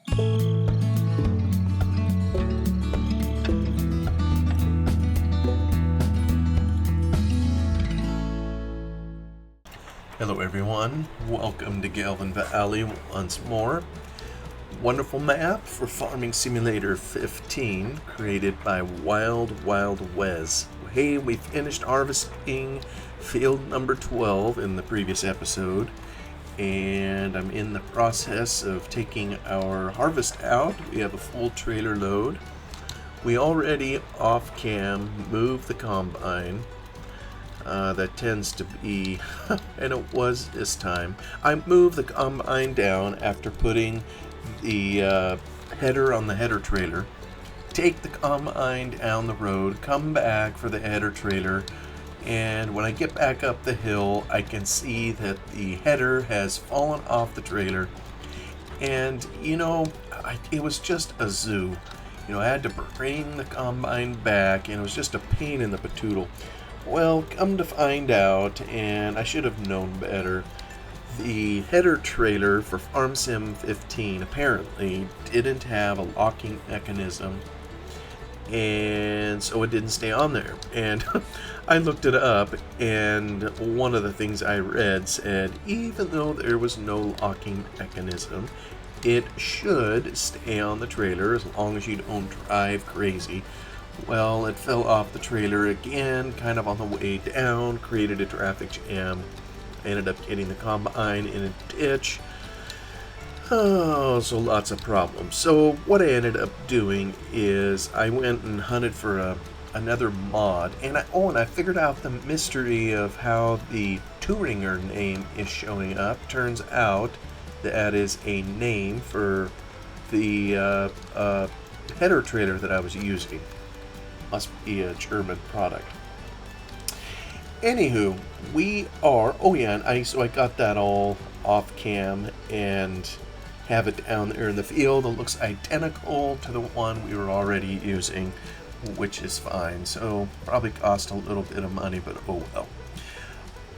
Hello everyone, welcome to Gelvin Valley once more. Wonderful map for Farming Simulator 15 created by Wild Wes. Hey, we finished harvesting field number 12 in the previous episode, and I'm in the process of taking our harvest out. We have a full trailer load. We already off cam moved the combine. That tends to be, and it was this time. I moved the combine down after putting the header on the header trailer. Take the combine down the road, come back for the header trailer, and when I get back up the hill, I can see that the header has fallen off the trailer. And, it was just a zoo. I had to bring the combine back, and it was just a pain in the patoodle. Well, come to find out, and I should have known better, the header trailer for Farm Sim 15 apparently didn't have a locking mechanism, and so it didn't stay on there. And I looked it up, and one of the things I read said even though there was no locking mechanism, it should stay on the trailer as long as you don't drive crazy. Well, it fell off the trailer again, kind of on the way down, created a traffic jam, ended up getting the combine in a ditch. Oh, so lots of problems. So what I ended up doing is I went and hunted for another mod, and I figured out the mystery of how the Touringer name is showing up. Turns out that is a name for the header trailer that I was using. Must be a German product. Anywho, we are, I got that all off cam and have it down there in the field. It looks identical to the one we were already using, which is fine. So probably cost a little bit of money, but oh well.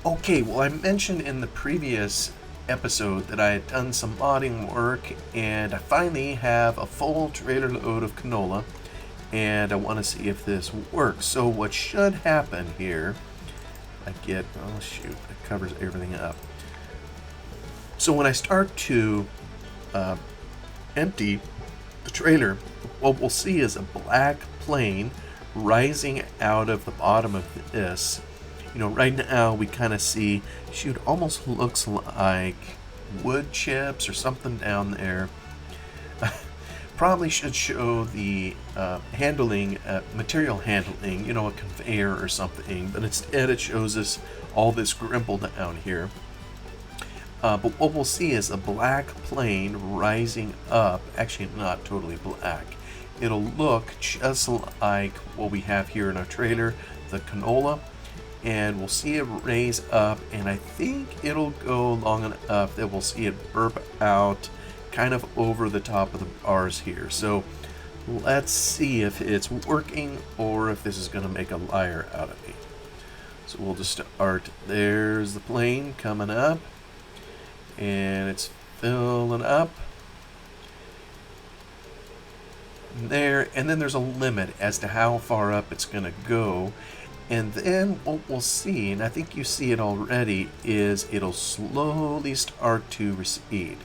Okay, well, I mentioned in the previous episode that I had done some modding work, and I finally have a full trailer load of canola, and I want to see if this works. So what should happen here, it covers everything up. So when I start to empty the trailer, what we'll see is a black plane rising out of the bottom of this. Right now we kind of see, almost looks like wood chips or something down there. Probably should show the material handling, a conveyor or something, but instead it shows us all this grimble down here. But what we'll see is a black plane rising up, actually not totally black. It'll look just like what we have here in our trailer, the canola, and we'll see it raise up, and I think it'll go long enough that we'll see it burp out kind of over the top of the bars here. So let's see if it's working or if this is going to make a liar out of me. So we'll just start. There's the plane coming up, and it's filling up there, and then there's a limit as to how far up it's going to go. And then what we'll see, and I think you see it already, is it'll slowly start to recede.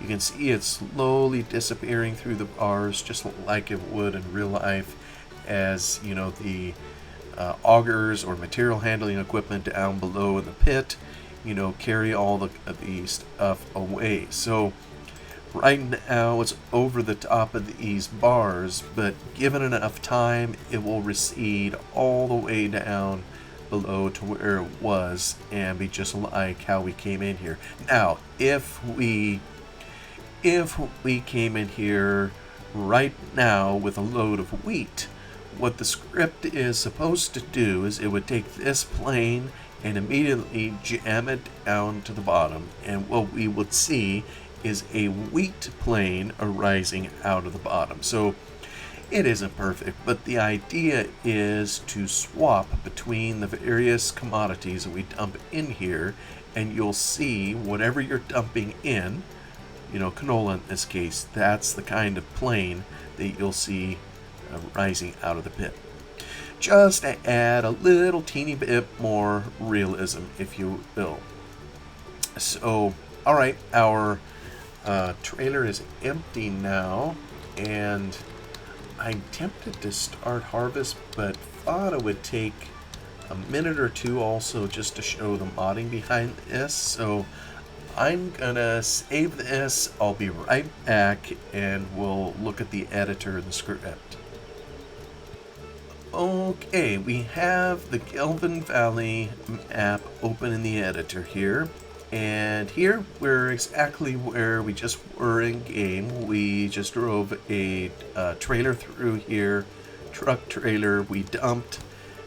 You can see it slowly disappearing through the bars, just like it would in real life, as the augers or material handling equipment down below in the pit, carry all the stuff away. So right now it's over the top of these bars, but given enough time, it will recede all the way down below to where it was and be just like how we came in here. Now, if we came in here right now with a load of wheat, what the script is supposed to do is it would take this plane and immediately jam it down to the bottom, and what we would see is a wheat plane arising out of the bottom. So it isn't perfect, but the idea is to swap between the various commodities that we dump in here, and you'll see whatever you're dumping in canola in this case. That's the kind of plane that you'll see rising out of the pit. Just to add a little teeny bit more realism, if you will. So, alright, our trailer is empty now, and I'm tempted to start harvest, but thought it would take a minute or two also just to show the modding behind this. So I'm gonna save this. I'll be right back and we'll look at the editor and the script. Okay, we have the Gelvin Valley map open in the editor here. And here we're exactly where we just were in game. We just drove a trailer through here, truck trailer. We dumped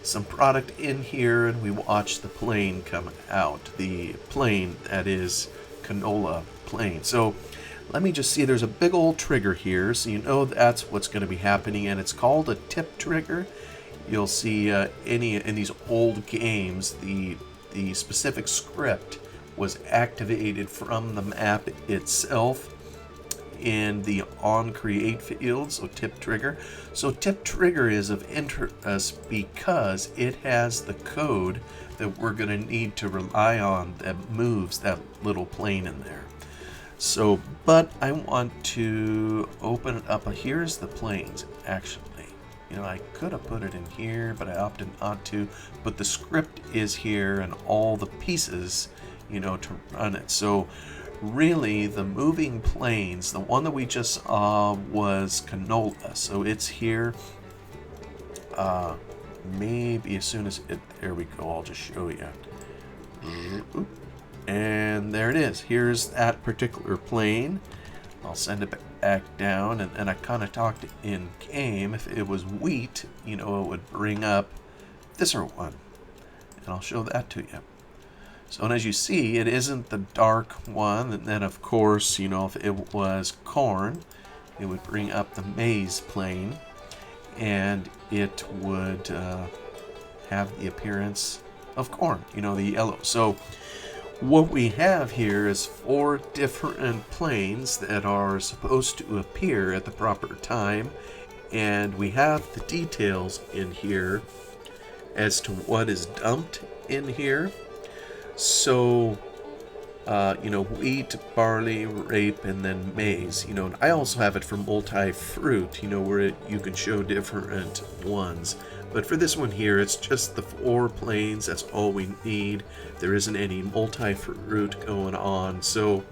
some product in here and we watched the plane come out. The plane that is canola plane. So let me just see, there's a big old trigger here, so you know that's what's going to be happening, and it's called a tip trigger. You'll see in these old games, the specific script was activated from the map itself in the on create field, so tip trigger. So tip trigger is of interest because it has the code that we're going to need to rely on that moves that little plane in there. So, but I want to open it up. Here's the planes, actually. I could have put it in here, but I opted not to. But the script is here and all the pieces, to run it. So really the moving planes, the one that we just saw was canola. So it's here. Maybe as soon as there we go, I'll just show you. And there it is. Here's that particular plane. I'll send it back down, and I kind of talked in game. If it was wheat, it would bring up this one, and I'll show that to you. So, and as you see, it isn't the dark one. And then, of course, if it was corn, it would bring up the maize plane, and it would have the appearance of corn, the yellow. So what we have here is 4 different planes that are supposed to appear at the proper time, and we have the details in here as to what is dumped in here. So, wheat, barley, rape, and then maize. And I also have it for multi-fruit, where you can show different ones. But for this one here, it's just the 4 planes. That's all we need. There isn't any multi-fruit going on. So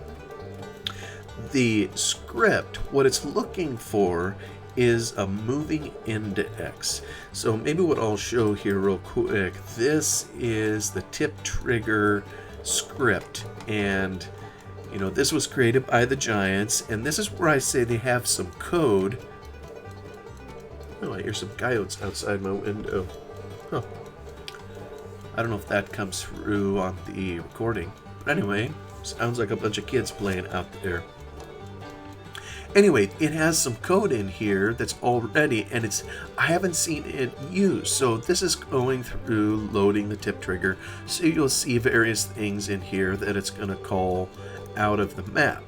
the script, what it's looking for is a moving index. So maybe what I'll show here real quick, this is the tip trigger script, and this was created by the Giants, and this is where I say they have some code. Oh, I hear some coyotes outside my window. Huh. I don't know if that comes through on the recording, but anyway, sounds like a bunch of kids playing out there. Anyway, it has some code in here that's already, and I haven't seen it used. So this is going through loading the tip trigger. So you'll see various things in here that it's going to call out of the map,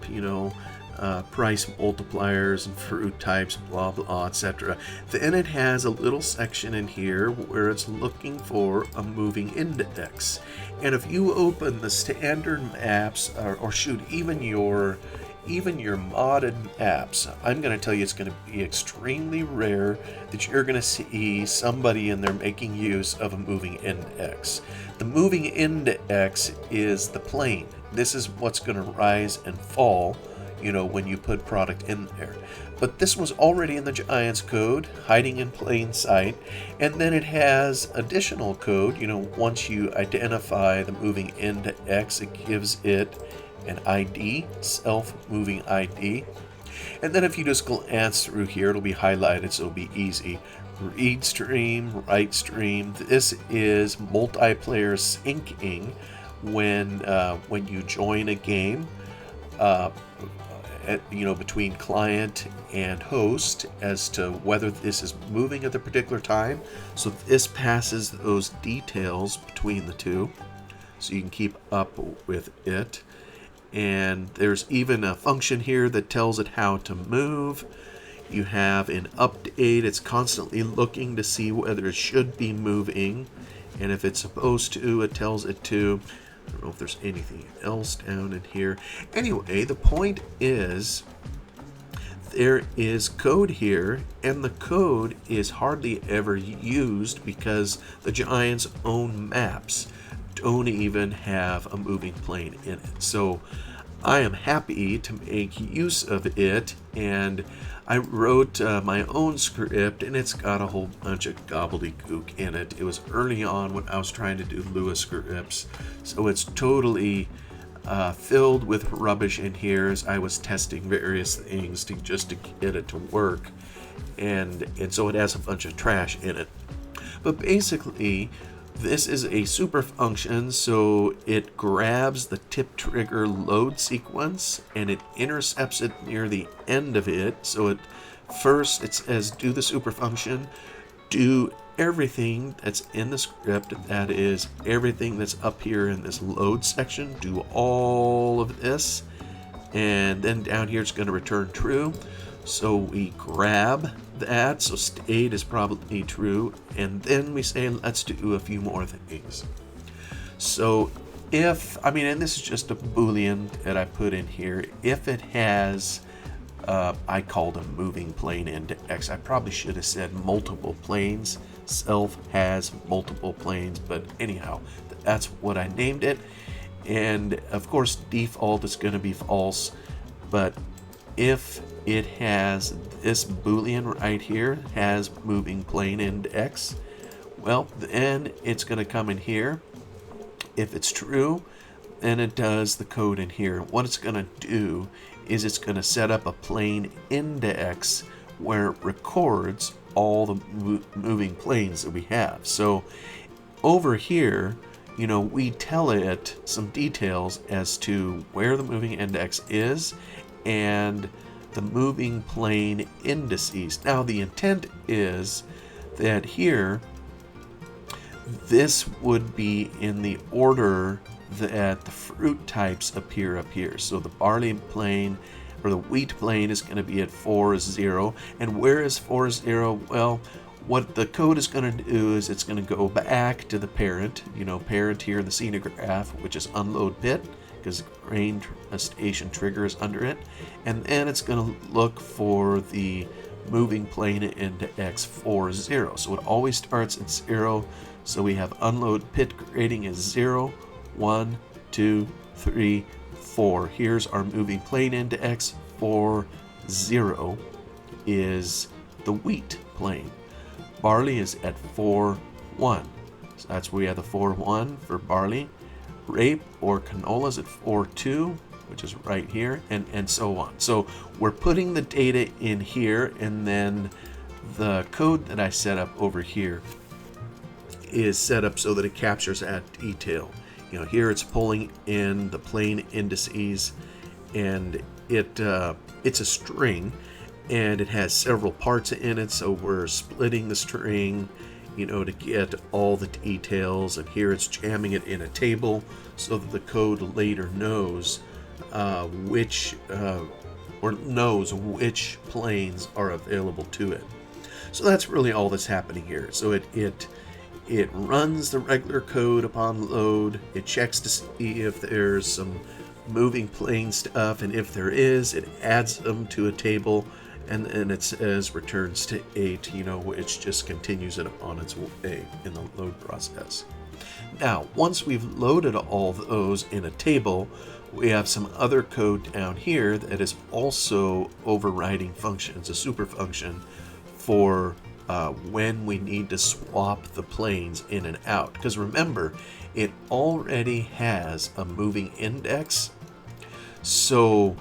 price multipliers and fruit types, blah, blah, etc. Then it has a little section in here where it's looking for a moving index. And if you open the standard maps, or shoot, even your modded maps, I'm going to tell you it's going to be extremely rare that you're going to see somebody in there making use of a moving index. The moving index is the plane. This is what's going to rise and fall, when you put product in there. But this was already in the Giants code, hiding in plain sight, and then it has additional code. Once you identify the moving index, it gives it an ID, self-moving ID. And then if you just glance through here, it'll be highlighted, so it'll be easy. Read stream, write stream. This is multiplayer syncing when you join a game, between client and host as to whether this is moving at the particular time. So this passes those details between the two, so you can keep up with it. And there's even a function here that tells it how to move. You have an update. It's constantly looking to see whether it should be moving. And if it's supposed to, it tells it to. I don't know if there's anything else down in here. Anyway, the point is there is code here, and the code is hardly ever used because the Giants' own maps don't even have a moving plane in it. So I am happy to make use of it, and I wrote my own script, and it's got a whole bunch of gobbledygook in it. It was early on when I was trying to do Lua scripts, so it's totally filled with rubbish in here as I was testing various things just to get it to work, and so it has a bunch of trash in it. But basically, this is a super function, so it grabs the tip trigger load sequence and it intercepts it near the end of it. So it says do the super function, do everything that's in the script, that is everything that's up here in this load section, do all of this, and then down here it's going to return true. So we grab that, so state is probably true, and then we say let's do a few more things. So and this is just a boolean that I put in here, if it has I called a moving plane index. I probably should have said multiple planes. Self has multiple planes, but anyhow, that's what I named it. And of course default is going to be false, but if it has this boolean right here, has moving plane index, well, then it's going to come in here. If it's true, then it does the code in here. What it's going to do is it's going to set up a plane index where it records all the moving planes that we have. So over here, we tell it some details as to where the moving index is and the moving plane indices. Now the intent is that here this would be in the order that the fruit types appear up here. So the barley plane or the wheat plane is going to be at 4, 0. And where is 4, 0? Well, what the code is going to do is it's going to go back to the parent, parent here in the scenic graph, which is unload pit, because grain station trigger is under it, and then it's going to look for the moving plane index 4, 0. So it always starts at 0. So we have unload pit grading is 0, 1, 2, 3, 4. Here's our moving plane index. 4, 0 is the wheat plane. Barley is at 4, 1. So that's where we have the 4, 1 for barley. Rape or canola is at 4, 2, which is right here, and so on. So we're putting the data in here, and then the code that I set up over here is set up so that it captures that detail. Here it's pulling in the plane indices, and it's a string, and it has several parts in it, so we're splitting the string to get all the details, and here it's jamming it in a table so that the code later knows which planes are available to it. So that's really all that's happening here. So it runs the regular code upon load. It checks to see if there's some moving plane stuff, and if there is, it adds them to a table, and then it says return state, which just continues it on its way in the load process. Now, once we've loaded all those in a table, we have some other code down here that is also overriding functions, a super function for when we need to swap the planes in and out. Because remember, it already has a moving index. So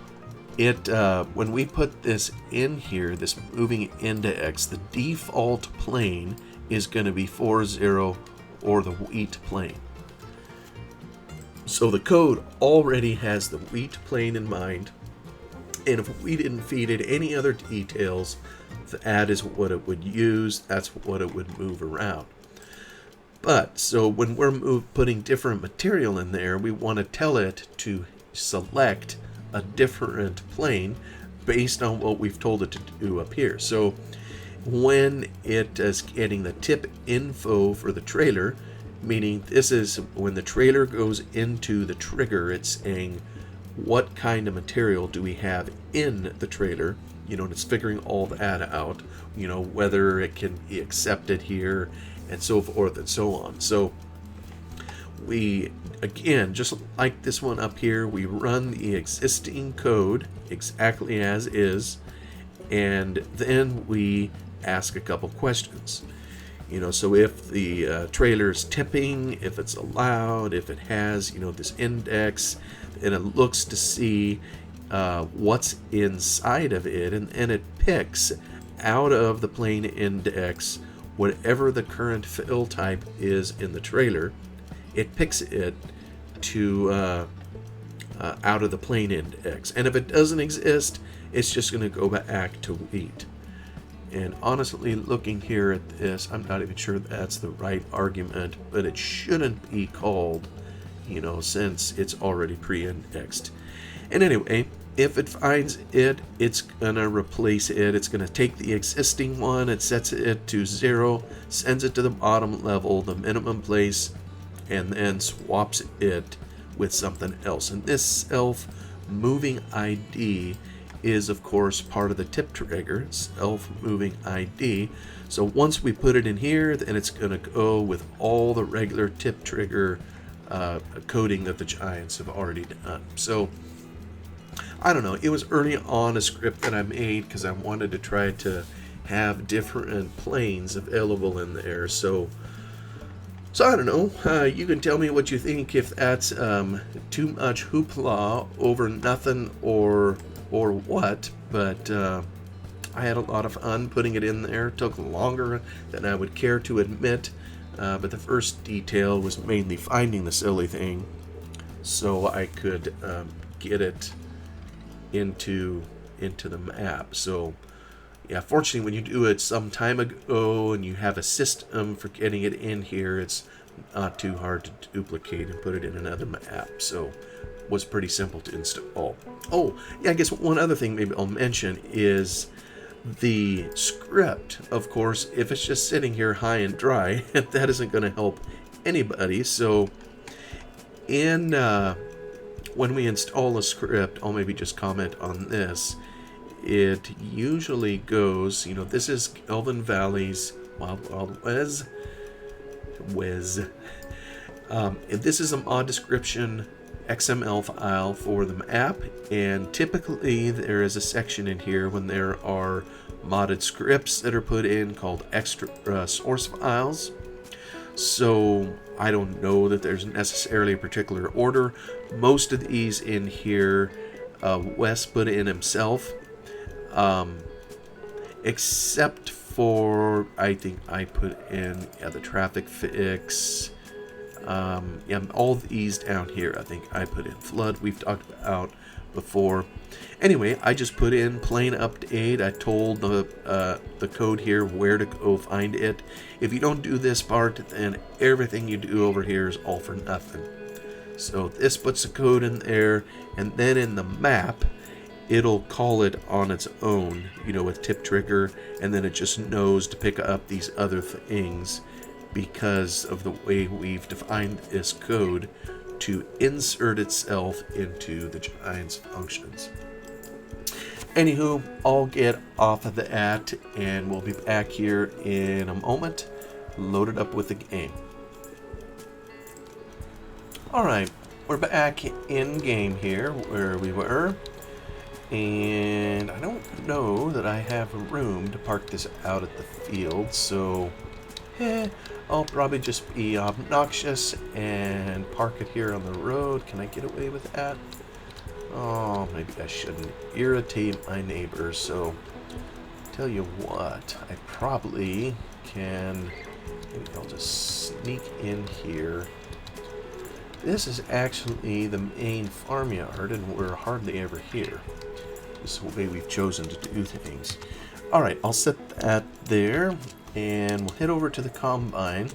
when we put this in here, this moving index, the default plane is going to be 4, 0 or the wheat plane. So the code already has the wheat plane in mind, and if we didn't feed it any other details, that is what it would use, that's what it would move around. But so when we're putting different material in there, we want to tell it to select a different plane based on what we've told it to do up here. So when it is getting the tip info for the trailer, meaning this is when the trailer goes into the trigger, it's saying what kind of material do we have in the trailer, and it's figuring all that out, whether it can be accepted here and so forth and so on. So we, again, just like this one up here, we run the existing code exactly as is, and then we ask a couple questions. So if the trailer's tipping, if it's allowed, if it has, this index, and it looks to see what's inside of it, and it picks out of the plane index whatever the current fill type is in the trailer. It picks it to out of the plane index, and if it doesn't exist, it's just going to go back to wheat. And honestly, looking here at this, I'm not even sure that's the right argument, but it shouldn't be called, since it's already pre-indexed. And anyway, if it finds it, it's going to replace it. It's going to take the existing one, it sets it to 0, sends it to the bottom level, the minimum place, and then swaps it with something else. And this self-moving ID is, of course, part of the tip trigger, self-moving ID. So once we put it in here, then it's going to go with all the regular tip trigger coding that the Giants have already done. So I don't know. It was early on a script that I made because I wanted to try to have different planes available in there. So I don't know. You can tell me what you think, if that's too much hoopla over nothing or what, but I had a lot of fun putting it in there. It took longer than I would care to admit, but the first detail was mainly finding the silly thing so I could get it into the map. So yeah, fortunately, when you do it some time ago and you have a system for getting it in here, it's not too hard to duplicate and put it in another map. So was pretty simple to install. Oh, yeah, I guess one other thing maybe I'll mention is the script. Of course, if it's just sitting here high and dry, that isn't going to help anybody. So in when we install a script, I'll maybe just comment on this. It usually goes, this is Gelvin Valley's Wild Wes. This is a mod description XML file for the map, and typically there is a section in here when there are modded scripts that are put in called extra source files. So I don't know that there's necessarily a particular order. Most of these in here Wes put in himself, except for, I think I put in the traffic fix. All these down here, I think I put in flood, we've talked about before. Anyway, I just put in plain update. I told the code here where to go find it. If you don't do this part, then everything you do over here is all for nothing. So this puts the code in there, and then in the map, it'll call it on its own, with tip trigger, and then it just knows to pick up these other things because of the way we've defined this code to insert itself into the Giants functions. Anywho, I'll get off of that, and we'll be back here in a moment, loaded up with the game. Alright, we're back in game here, where we were. And I don't know that I have room to park this out at the field, so I'll probably just be obnoxious and park it here on the road. Can I get away with that? Oh, maybe I shouldn't irritate my neighbors, so tell you what, I probably can, maybe I'll just sneak in here. This is actually the main farmyard, and we're hardly ever here. This is the way we've chosen to do things. Alright, I'll set that there, and we'll head over to the combine.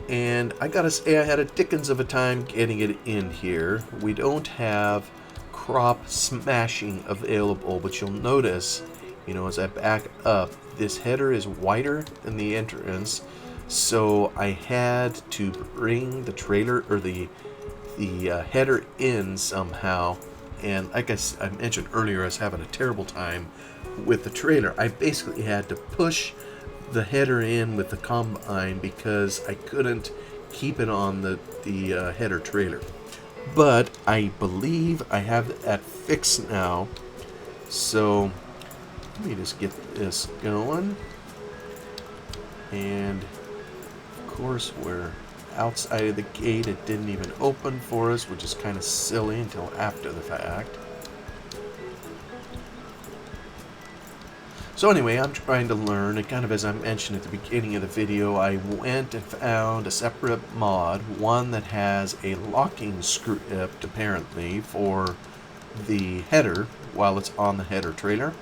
And I gotta say, I had a dickens of a time getting it in here. We don't have crop smashing available, but you'll notice, as I back up, this header is wider than the entrance, so I had to bring the trailer or the header in somehow. And like I mentioned earlier, I was having a terrible time with the trailer. I basically had to push the header in with the combine because I couldn't keep it on the header trailer. But I believe I have that fixed now. So let me just get this going. And of course we're outside of the gate. It didn't even open for us, which is kind of silly until after the fact. So anyway, I'm trying to learn, and kind of as I mentioned at the beginning of the video, I went and found a separate mod, one that has a locking script apparently for the header while it's on the header trailer.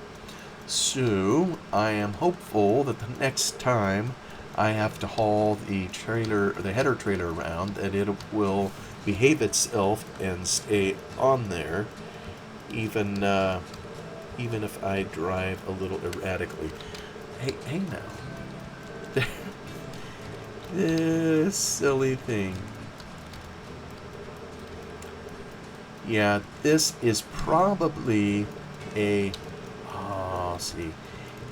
So I am hopeful that the next time I have to haul the header trailer around, that it will behave itself and stay on there, even if I drive a little erratically. Hey now. This silly thing. Yeah, this is probably see.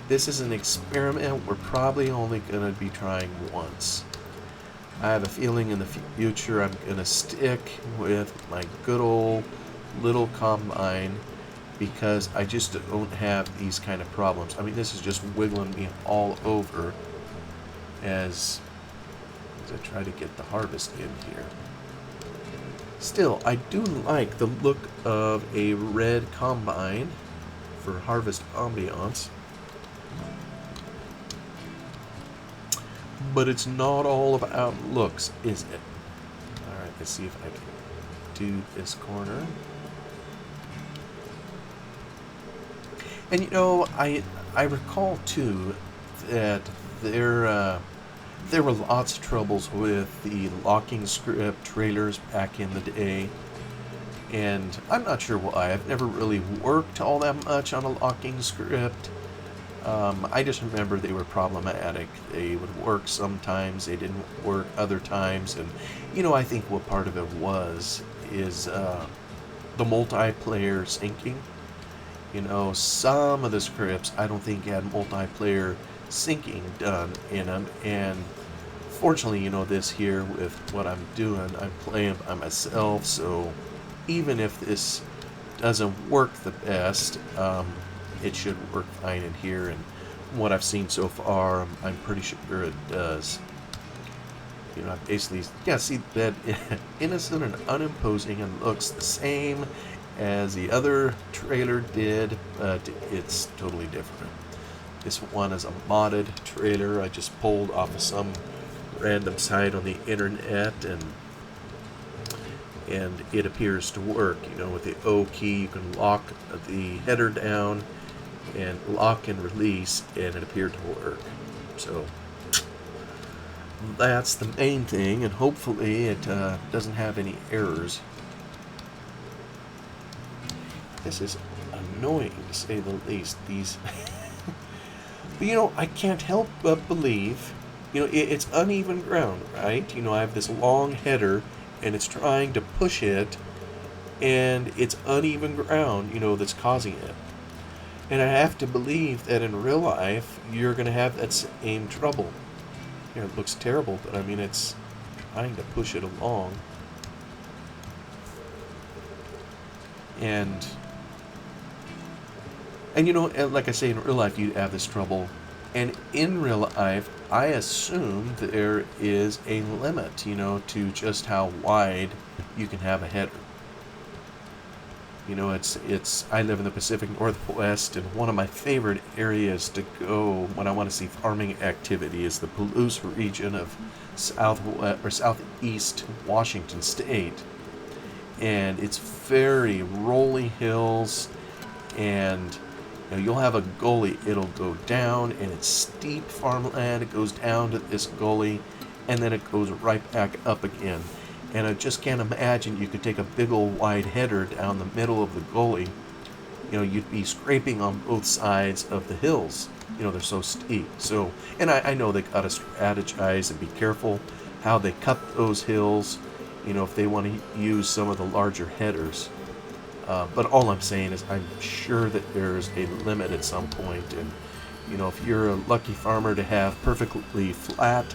This is an experiment we're probably only going to be trying once. I have a feeling in the future I'm going to stick with my good old little combine, because I just don't have these kind of problems. I mean, this is just wiggling me all over as I try to get the harvest in here. Still, I do like the look of a red combine for harvest ambiance. But it's not all about looks, is it? Alright, let's see if I can do this corner. And I recall too that there were lots of troubles with the locking script trailers back in the day, and I'm not sure why. I've never really worked all that much on a locking script. I just remember they were problematic. They would work sometimes, they didn't work other times, and I think what part of it is the multiplayer syncing. Some of the scripts I don't think had multiplayer syncing done in them, and fortunately, this here with what I'm doing, I'm playing by myself, so even if this doesn't work the best, it should work fine in here, and from what I've seen so far, I'm pretty sure it does. I basically, see that innocent and unimposing and looks the same as the other trailer did, but it's totally different. This one is a modded trailer I just pulled off of some random site on the internet, and it appears to work. With the O key you can lock the header down and lock and release, and it appeared to work. So that's the main thing, and hopefully it doesn't have any errors. This is annoying, to say the least. These, but I can't help but believe, it's uneven ground, right? I have this long header, and it's trying to push it, and it's uneven ground, that's causing it. And I have to believe that in real life, you're going to have that same trouble. It looks terrible, but I mean, it's trying to push it along. And like I say, in real life, you'd have this trouble. And in real life, I assume there is a limit, to just how wide you can have a header. I live in the Pacific Northwest, and one of my favorite areas to go when I want to see farming activity is the Palouse region of southeast Washington State. And it's very rolling hills, and you'll have a gully. It'll go down, and it's steep farmland. It goes down to this gully, and then it goes right back up again. And I just can't imagine you could take a big old wide header down the middle of the gully. You know, you'd be scraping on both sides of the hills. You know, they're so steep. So, and I know they got to strategize and be careful how they cut those hills, you know, if they want to use some of the larger headers. But all I'm saying is I'm sure that there's a limit at some point. And, you know, if you're a lucky farmer to have perfectly flat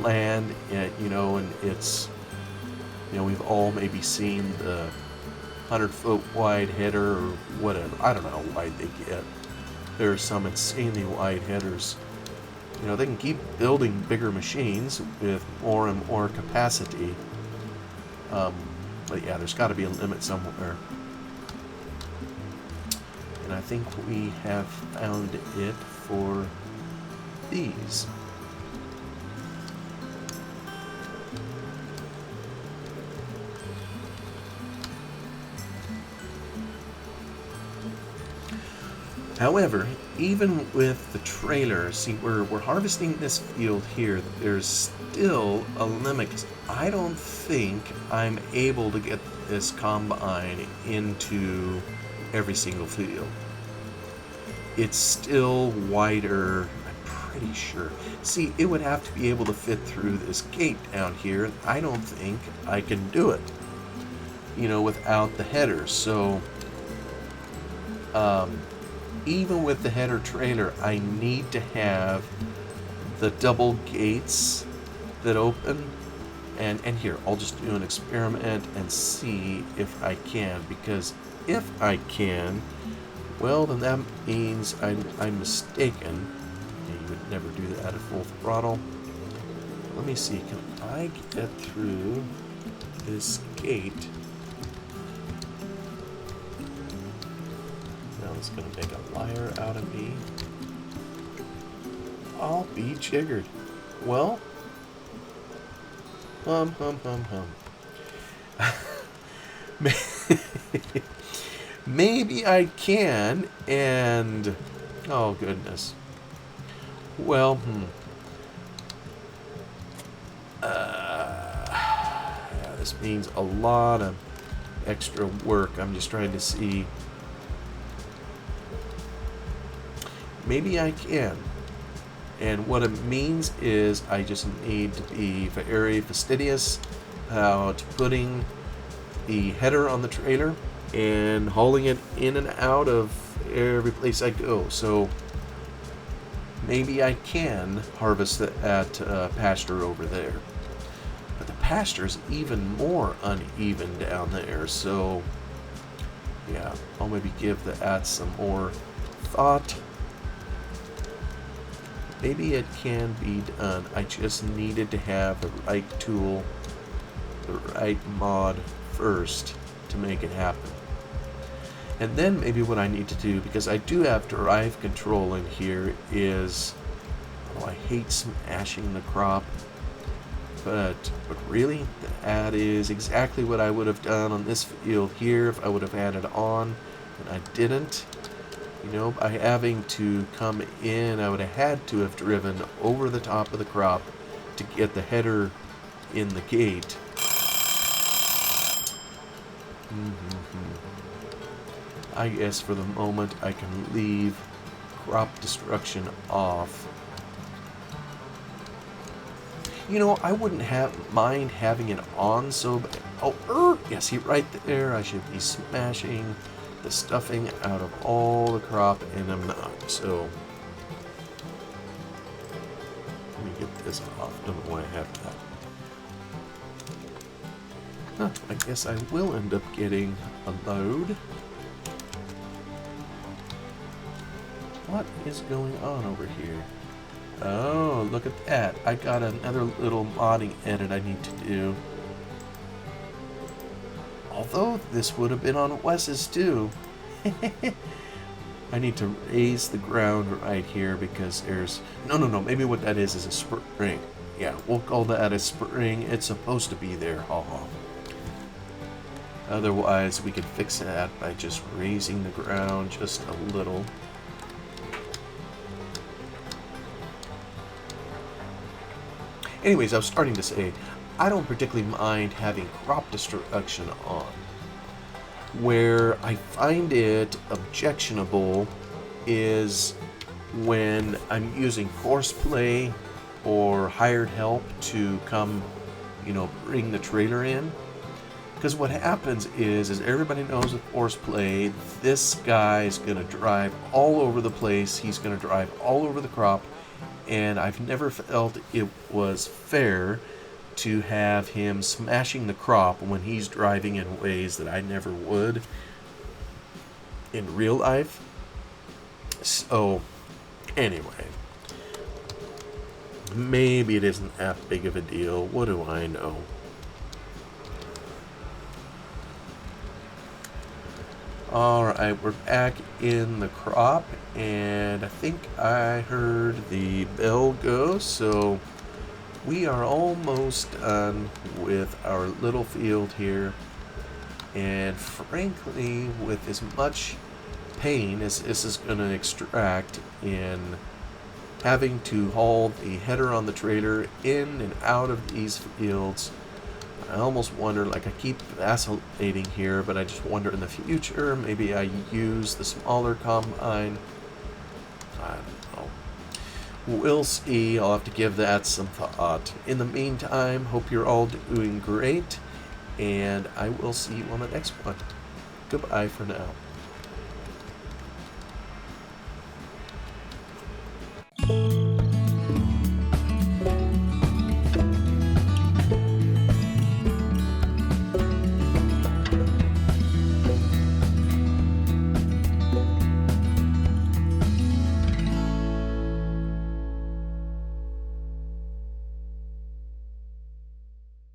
land, you know, and it's, you know, we've all maybe seen the 100-foot wide header or whatever. I don't know how wide they get. There's some insanely wide headers. You know, they can keep building bigger machines with more and more capacity. But yeah, there's got to be a limit somewhere. And I think we have found it for these. However, even with the trailer, see, we're harvesting this field here, there's still a limit. 'Cause I don't think I'm able to get this combine into every single field. It's still wider, I'm pretty sure. See, it would have to be able to fit through this gate down here. I don't think I can do it, you know, without the headers. So, even with the header trailer, I need to have the double gates that open. And here, I'll just do an experiment and see if I can. Because if I can, well, then that means I'm mistaken. Yeah, you would never do that at full throttle. Let me see, can I get through this gate? Is going to make a liar out of me. I'll be jiggered. Well, hum. Maybe I can, and oh goodness. Well, yeah, this means a lot of extra work. I'm just trying to see. Maybe I can. And what it means is I just need to be very fastidious about putting the header on the trailer and hauling it in and out of every place I go. So maybe I can harvest that pasture over there. But the pasture is even more uneven down there. So yeah, I'll maybe give that some more thought. Maybe it can be done. I just needed to have the right tool, the right mod first to make it happen. And then maybe what I need to do, because I do have drive control in here, is, oh, I hate smashing the crop, but really, that is exactly what I would have done on this field here if I would have had it on, and I didn't. You know, by having to come in, I would have had to have driven over the top of the crop to get the header in the gate. I guess for the moment I can leave crop destruction off. You know, I wouldn't mind having it on, so... Oh, yes, right there. I should be smashing the stuffing out of all the crop, and I'm not. So let me get this off. Don't know why I have that. Huh, I guess I will end up getting a load. What is going on over here? Oh, look at that. I got another little modding edit I need to do. Although this would have been on Wes's too. I need to raise the ground right here because there's... No, maybe what that is a spring. Yeah, we'll call that a spring. It's supposed to be there. Otherwise, we could fix that by just raising the ground just a little. Anyways, I was starting to say, I don't particularly mind having crop destruction on. Where I find it objectionable is when I'm using horseplay or hired help to come, bring the trailer in. Because what happens is everybody knows with horseplay, this guy's going to drive all over the place. He's going to drive all over the crop. And I've never felt it was fair to have him smashing the crop when he's driving in ways that I never would in real life. So, anyway, maybe it isn't that big of a deal. What do I know? Alright, we're back in the crop, and I think I heard the bell go, so we are almost done with our little field here. And frankly, with as much pain as this is going to extract in having to haul the header on the trailer in and out of these fields, I almost wonder, I keep vacillating here, but I just wonder in the future, maybe I use the smaller combine. I don't know. We'll see. I'll have to give that some thought. In the meantime, hope you're all doing great, and I will see you on the next one. Goodbye for now.